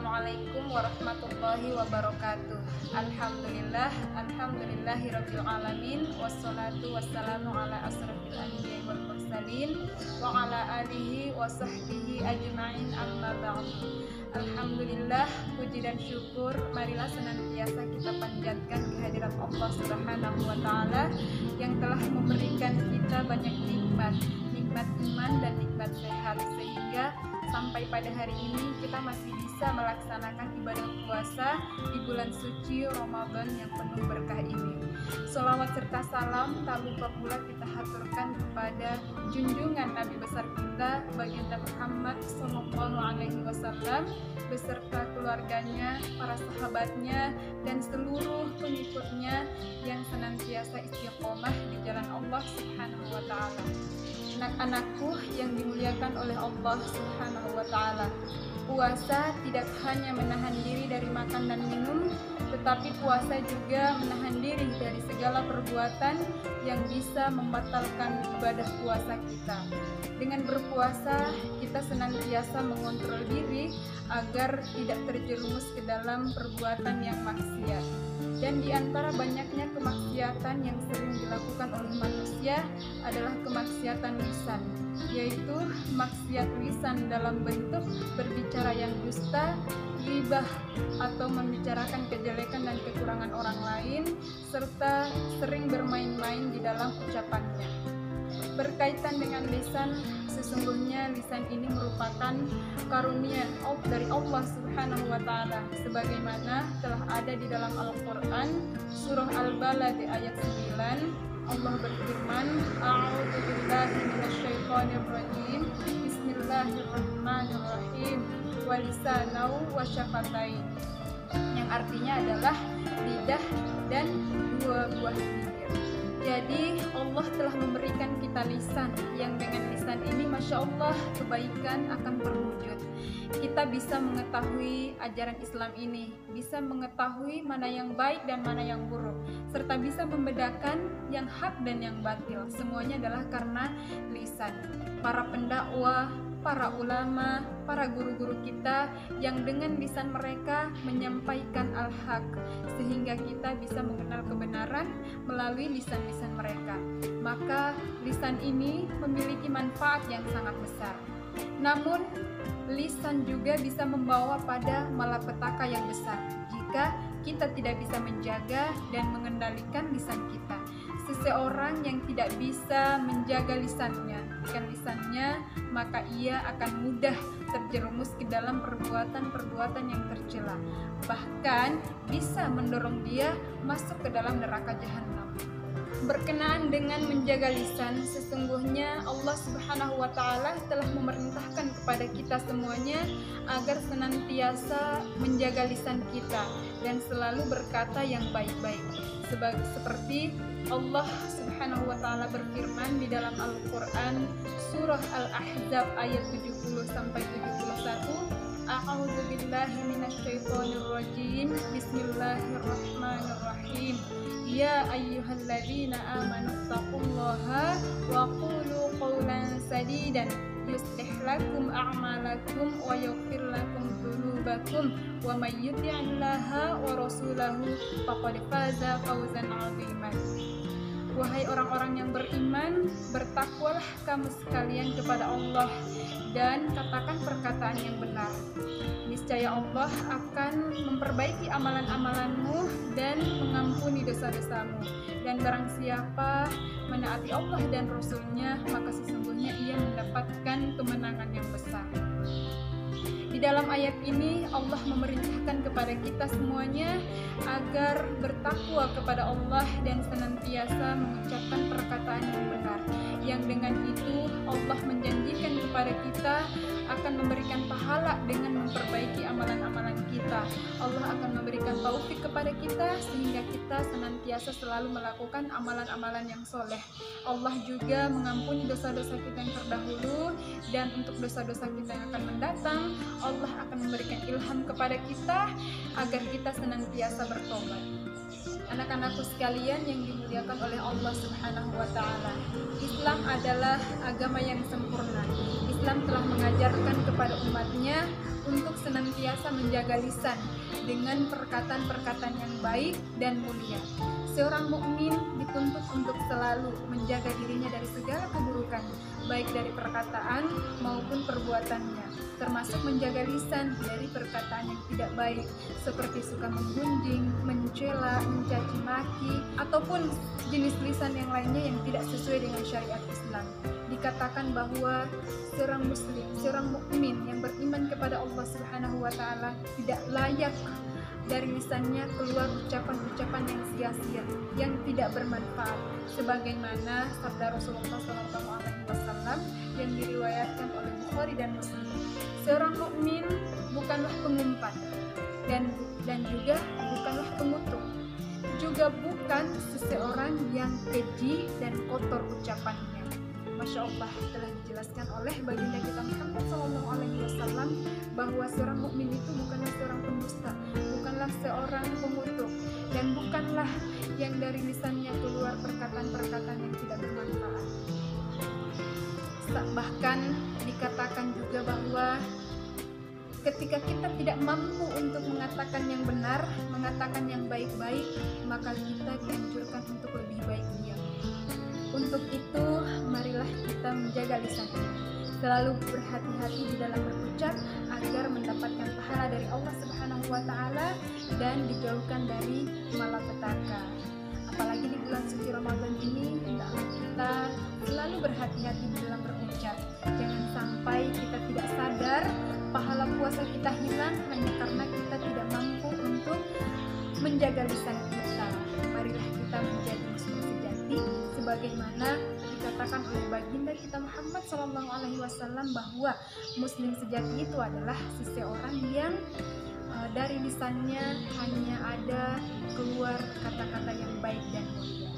Assalamualaikum warahmatullahi wabarakatuh. Alhamdulillahirabbil alamin, wassalatu wassalamu ala asrofil anbiya'i wal mursalin wa ala alihi wa sahbihi ajma'in, amma ba'du. Alhamdulillah, puji dan syukur marilah senantiasa kita panjatkan kehadirat Allah Subhanahu wa taala yang telah memberikan kita banyak nikmat iman dan nikmat sehat, sehingga sampai pada hari ini kita masih bisa melaksanakan ibadah puasa di bulan suci Ramadan yang penuh berkah ini. Sholawat serta salam tak lupa pula kita haturkan kepada junjungan Nabi besar kita Baginda Muhammad SAW beserta keluarganya, para sahabatnya, dan seluruh pengikutnya yang senantiasa istiqomah di jalan Allah Subhanahu wa taala. Anak-anakku yang dimuliakan oleh Allah Subhanahu wa taala, puasa tidak hanya menahan diri dari makan dan minum, tetapi puasa juga menahan diri dari segala perbuatan yang bisa membatalkan ibadah puasa kita. Dengan berpuasa, kita senantiasa mengontrol diri agar tidak terjerumus ke dalam perbuatan yang maksiat. Dan di antara banyaknya kemaksiatan yang sering dilakukan oleh manusia adalah kemaksiatan lisan, yaitu maksiat lisan dalam bentuk berbicara yang dusta, ghibah atau membicarakan kejelekan dan kekurangan orang lain, serta sering bermain-main di dalam ucapannya. Berkaitan dengan lisan, sesungguhnya lisan ini merupakan karunia dari Allah Subhanahu wa taala, sebagaimana telah ada di dalam Al-Qur'an surah Al-Balad ayat 9. Allah berfirman, A'udzu billahi minasyaitonir rajim. Bismillahirrahmanirrahim. Wa lisanau wa syafatain. Yang artinya adalah lidah dan dua buah bibir. Jadi Allah telah memberikan kita lisan, yang dengan lisan ini Masya Allah kebaikan akan berwujud. Kita bisa mengetahui ajaran Islam ini, bisa mengetahui mana yang baik dan mana yang buruk, serta bisa membedakan yang hak dan yang batil. Semuanya adalah karena lisan. Para pendakwah, para ulama, para guru-guru kita yang dengan lisan mereka menyampaikan al-haq, sehingga kita bisa mengenal kebenaran melalui lisan-lisan mereka. Maka lisan ini memiliki manfaat yang sangat besar. Namun lisan juga bisa membawa pada malapetaka yang besar jika kita tidak bisa menjaga dan mengendalikan lisan kita. Seseorang yang tidak bisa menjaga lisannya, maka ia akan mudah terjerumus ke dalam perbuatan-perbuatan yang tercela, bahkan bisa mendorong dia masuk ke dalam neraka jahanam. Berkenaan dengan menjaga lisan, sesungguhnya Allah Subhanahu wa taala telah memerintahkan kepada kita semuanya agar senantiasa menjaga lisan kita dan selalu berkata yang baik-baik. Seperti Allah Subhanahu wa taala berfirman di dalam Al-Qur'an surah Al-Ahzab ayat 70 sampai 71. A'udzu billahi minasyaitonir rajim. Bismillahirrahmanirrahim. Ya ayyuhalladzina amanu taqullaha wa qulu qawlan sadidan yuslih lakum a'malakum wa yaghfir lakum dzunubakum wa may yuti'illaha wa rasulahu faqad faza fawzan 'aziman. Wahai orang-orang yang beriman, bertakwalah kamu sekalian kepada Allah dan katakan perkataan yang benar. Niscaya Allah akan memperbaiki amalan-amalanmu dan mengampuni dosa-dosamu. Dan barang siapa menaati Allah dan Rasul-Nya, maka sesungguhnya ia mendapatkan kemenangan yang besar. Di dalam ayat ini Allah memerintahkan kepada kita semuanya agar bertakwa kepada Allah dan senantiasa mengucapkan perkataan yang benar. Yang dengan itu Allah menjanjikan kepada kita akan memberikan pahala dengan memperbaiki amalan-amalan kita. Allah akan memberikan taufik kepada kita sehingga kita senantiasa selalu melakukan amalan-amalan yang soleh. Allah juga mengampuni dosa-dosa kita yang terdahulu, dan untuk dosa-dosa kita yang akan mendatang Allah akan memberikan ilham kepada kita agar kita senantiasa bertobat. Anak-anakku sekalian yang dimuliakan oleh Allah Subhanahu wa taala, Islam adalah agama yang sempurna. Islam telah mengajarkan kepada umatnya untuk senantiasa menjaga lisan dengan perkataan-perkataan yang baik dan mulia. Seorang mukmin dituntut untuk selalu menjaga dirinya dari segala keburukan, baik dari perkataan maupun perbuatannya, termasuk menjaga lisan dari perkataan yang tidak baik, seperti suka menggunjing, mencela, mencaci maki, ataupun jenis lisan yang lainnya yang tidak sesuai dengan syariat Islam. Dikatakan bahwa seorang muslim, seorang mukmin yang beriman kepada Allah Subhanahu wa taala tidak layak dari lisannya keluar ucapan-ucapan yang sia-sia, yang tidak bermanfaat, sebagaimana sabda Rasulullah SAW yang diriwayatkan oleh Bukhari dan Muslim. Seorang mukmin bukanlah pengumpat dan juga bukanlah pengutuk, juga bukan seseorang yang keji dan kotor ucapannya. Masya Allah, telah dijelaskan oleh baginda kita Muhammad SAW bahwa seorang mukmin itu bukanlah seorang pendusta, bukanlah seorang pengutuk, dan bukanlah yang dari lisannya keluar perkataan-perkataan yang tidak bermanfaat. Bahkan dikatakan juga bahwa ketika kita tidak mampu untuk mengatakan yang benar, mengatakan yang baik-baik, maka kita dianjurkan untuk lebih baik diam. Untuk itu, marilah kita menjaga lisan ini, selalu berhati-hati di dalam berucap agar mendapatkan pahala dari Allah Subhanahu wa taala dan dijauhkan dari malapetaka. Apalagi di bulan suci Ramadan ini, hendaklah kita selalu berhati-hati di dalam berucap. Jangan sampai kita tidak sadar pahala puasa kita hilang hanya karena kita tidak mampu untuk menjaga lisan kita. Marilah kita menjadi muslim sejati sebagaimana dikatakan oleh baginda kita Muhammad SAW bahwa muslim sejati itu adalah seseorang yang dari lisannya hanya ada keluar kata-kata yang baik dan mulia.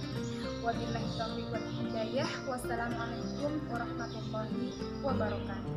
Wabillahi taufiq wal hidayah. Wassalamualaikum warahmatullahi wabarakatuh.